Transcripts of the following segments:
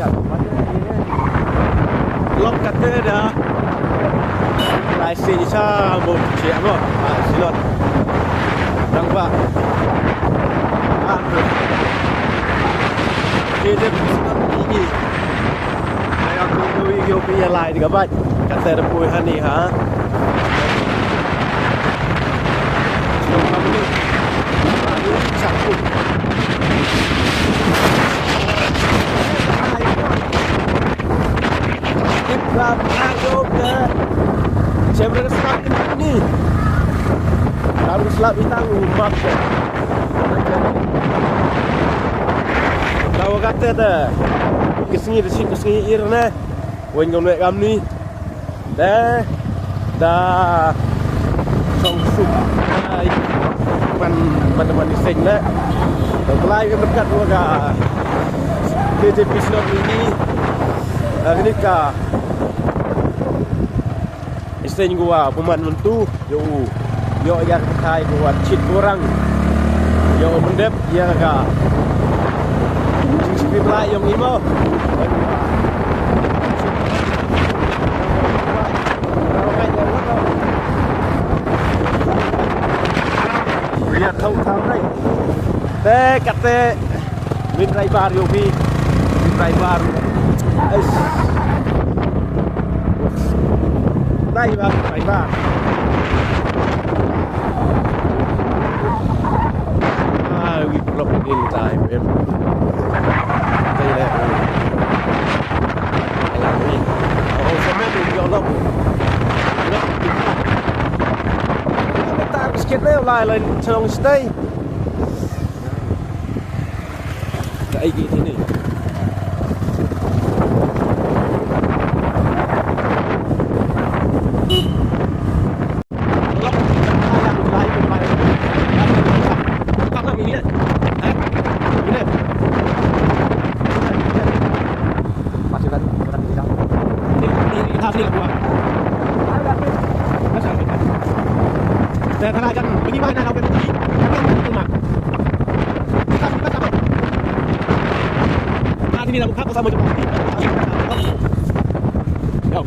lihat banyak ini lok kata dah lesen sama cik apa silot nampak dia ini ayah aku tu ikut punya lain juga baik kata depui hani ha Satu. Kita masuk ke chambers slot ini. Harus slot bintang umat. Tahu kata tu. Kesengi irna. Wen gomnek kami. Dah song sup. Teman-teman di sini lah. Terpelai ke dekat juga KJP slot ini. Ini kah istri gua peman mentu yo yang kai gua cit kurang yo mendep ya kah sisi pelai yang imo lihat tahu đây thế cắt thế bên ray bar yo bi bên ray bar đây ba ray bar we block in time em đây là làm gì sao mấy mình vô lắm ta skip leo lại lên trong stay cái gì thế này karena kan bagaimana nak pergi rumah nah ini nak buka bersama jemaah yo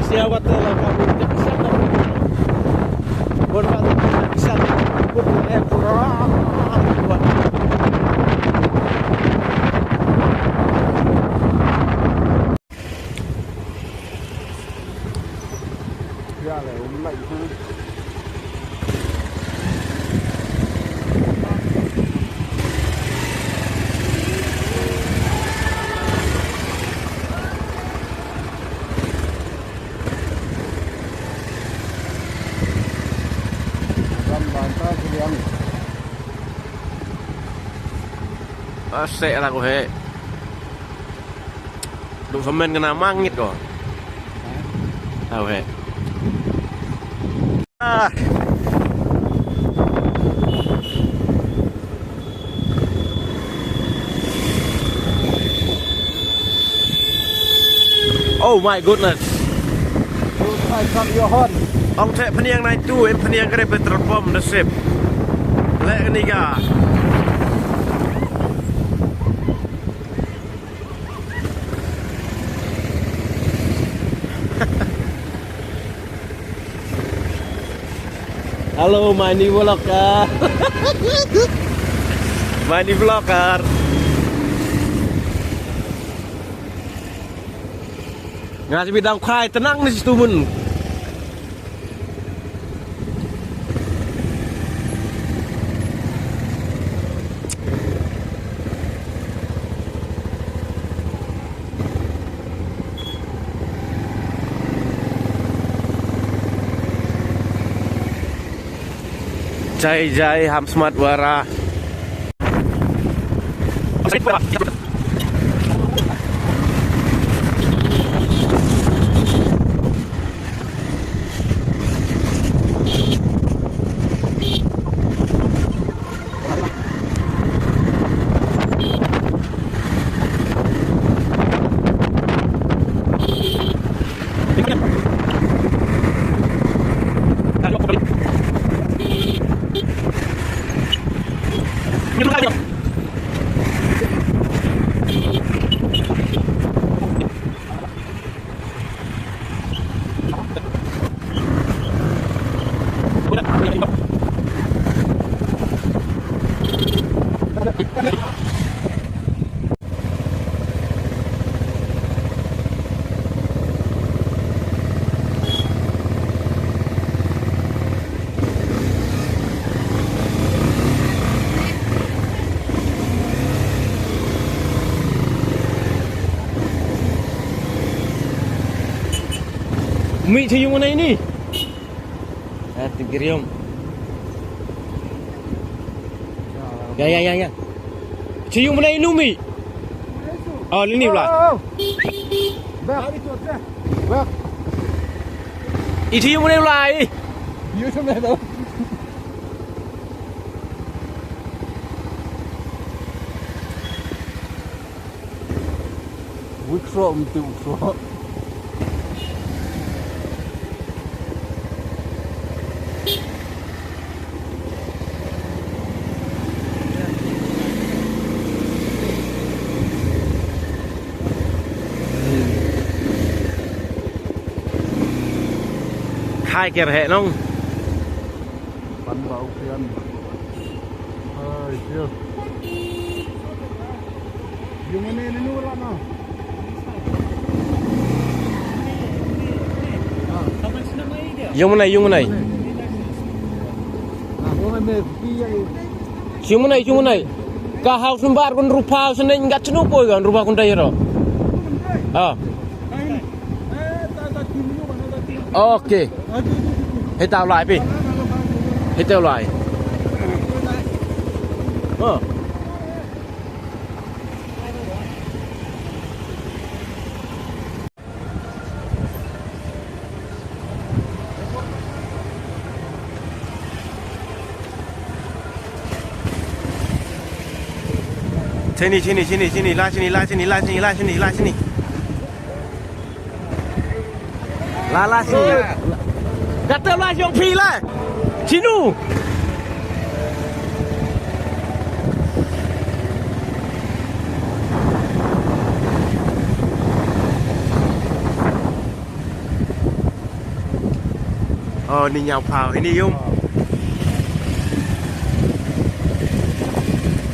siapa tu lah kamu bisa tak berbuat bisa berbuat kurang buat ya le umai tu sẽ là của hệ đủ phần men cái nào mang nhít rồi đâu hệ oh my goodness ông thệ phân này tu em phân cái này bên tròn bom nó xếp lẽ cái này cả halo Mani Vlogger Mani Vlogger ngasih bidang khai tenang di situ mun Jai Hamsmat Wara. Mi cium mana ini? Tigrium. Ya. Cium mana ini Mi? Oh, ini pula. Bak. Cium mana pula? Cium mana tu? Workshop tu workshop. Hai kìa hệ nông bắn vào phiên chưa dùng cái này nó lắm nào dùng cái này dùng cái này ka house number kon rupa seneng enggak cenu poi kan rupa kon tayro oke hãy tạo lại đi hãy tạo lại sini lah sini la sini datang lah yang pi lah sinu oh ini nyapau ini Yung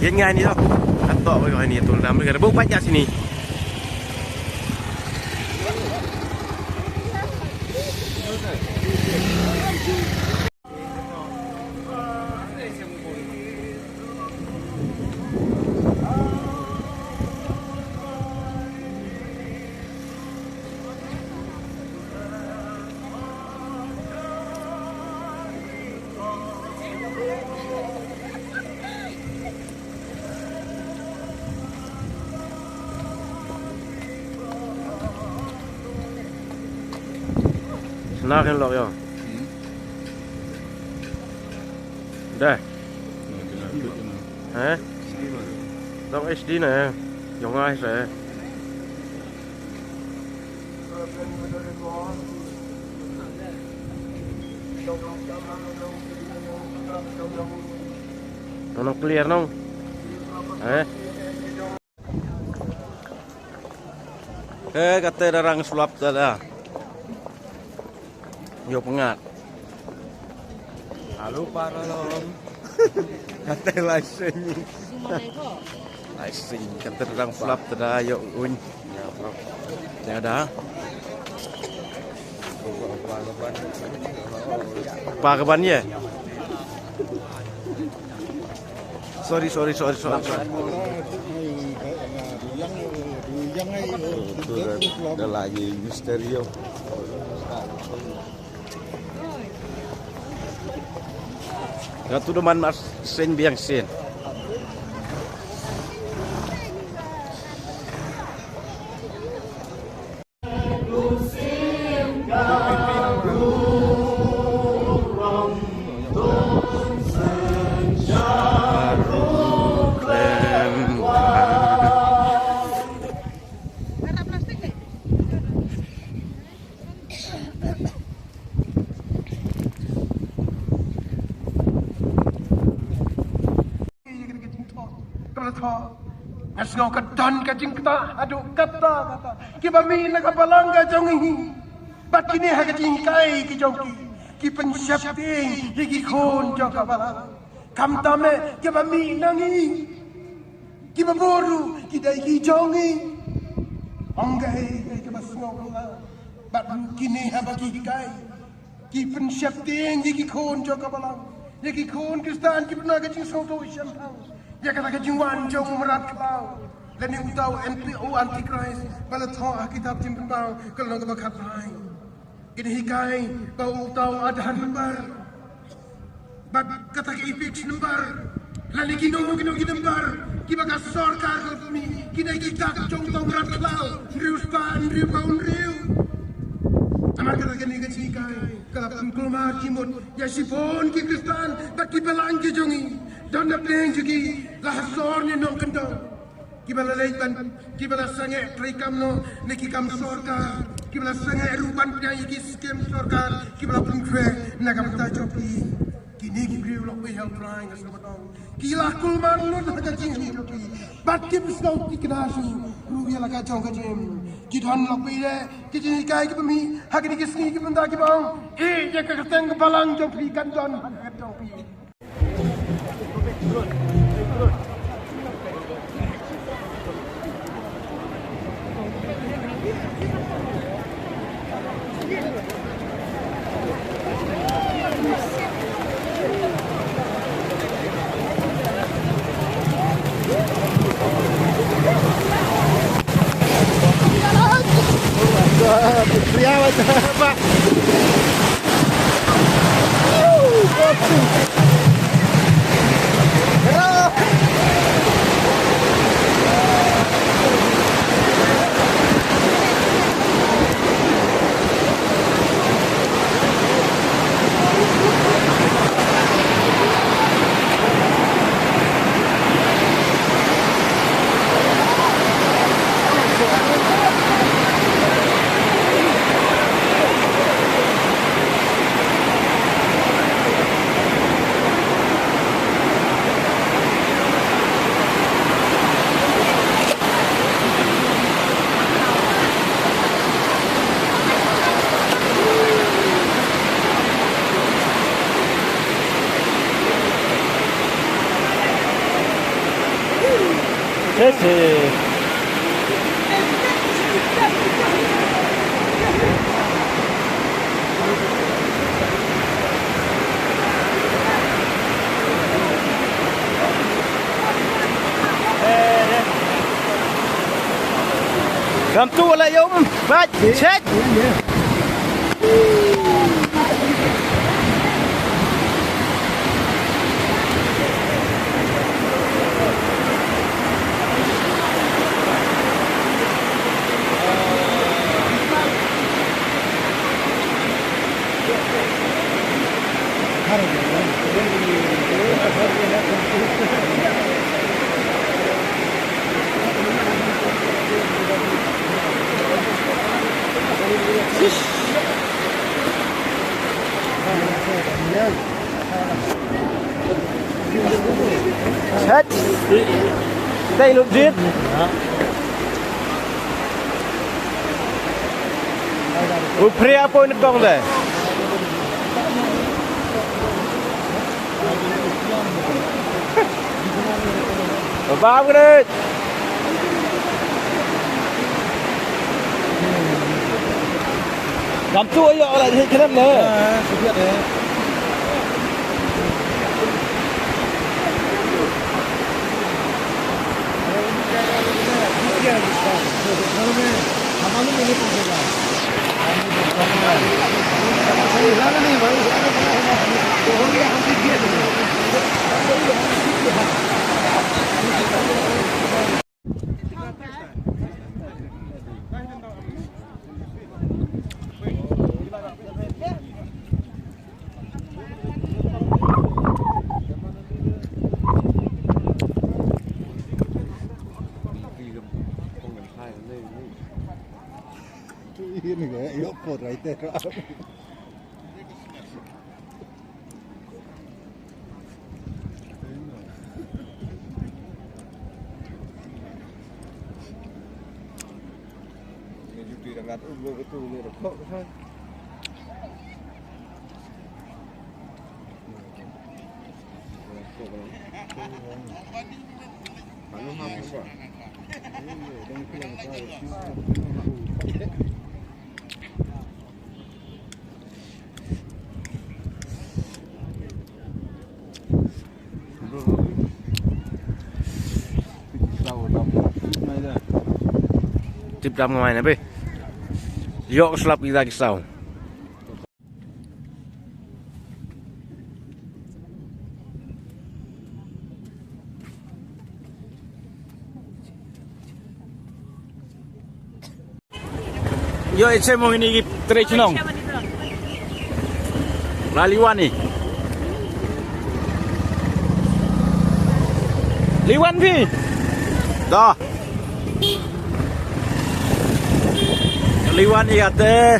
hiện ngay đi thôi ăn to với gọi này tụi làm cái bốc bách ra sini Nah kan lo ya. Dah. Tông HD nè, dùng ai sẽ. Nó clear không? Kata darang sulap dah. Yo pengat. Halo para lom. Kata lasing. Lasing kata darang sulap dah yo un. Ya dah. Pagaban ya. Sorry. Ada lagi misterio. Ngatu deman mas sen biang sen. Asngau kadon kajing kata aduk kata ki bami nak balang ka jongi bat kini ha kajing kai ki jongi ki pensyap ting ki khon jo ka bala kam tame ki bami nangi ki baboru ki dai ki jongi anggai ki basngau bat kini ha bagi kai ki pensyap ting ki khon jo ka bala ki khon kristan ki pernah kajing soto syantang. Ya kata kejiwan jauh merat kau. Dan yang tahu NPO Antichrist pada tahu kitab simpan bau kalau nak berkat lain. Ini hikai bau tahu ada lembar. Bab kata ke ipik lembar. Lalu kino lembar. Kita bagai sorkar kami. Kita kita jauh tahu merat kau. Rius pan riu kaun riu. Amar kata kini kejikai. Kalau keluar kimut ya sipon ki Kristen bagi belang kejongi. Dan nak leng juga lah sornya nong kendong. Kibala leitan, kibala sange trikam no neki kam sorka. Kibala sange rupan punya iki skem sorka. Kibala pungkwe naga peta joki. Kini kibriu lok we help trying as namatong. Kila kulman lu naga jing joki. Bat kib snow tiknasu. Rugi la kacong kajim. Kidhan lok we de kijini kai kibami hakini kisni kibanda kibang. Eh jeka keteng kebalang joki kandon joki. Pria macam apa? Làm tua lại ông vai chết. Chết. Đây lục giết. Upria pun dong deh. Bám cái đi. Làm chuối rồi lại thì cái đất này. Ini Ini kayak yuk pot right there. Tip dalam main apa? Yok selap kita kisau. Yo, saya mau ini tradisional. Laliwan nih. Liwan bi. Dah. Liwan iya teh.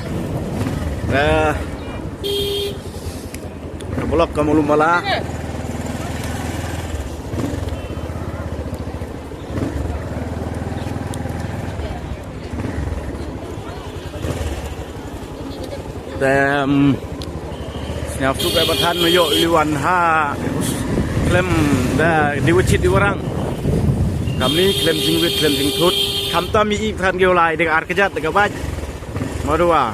Kebolok kamu lumalah. Siap suka bertahan menyok Liwan ha klaim dah diwujud di orang kami klaim jingwit klaim jingtut kami mi ikan geolai dengan ar kejat dengan baj madua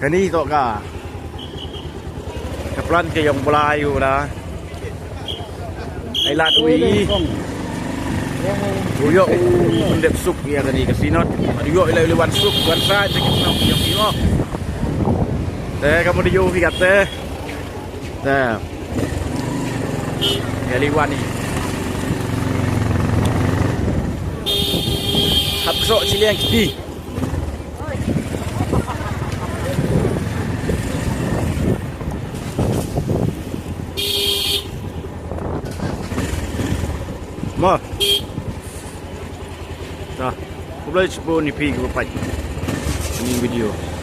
kini tok ka kaplan ke yang belayu dah ai lat wi uyok mendep sup ya tadi kesinot uyok Liwan sup wan sa sakit nak yang iyo kamu di jauh kata ya Liwan ni hap sok cili yang kiti ma dah aku boleh cuba ni pergi ke ini video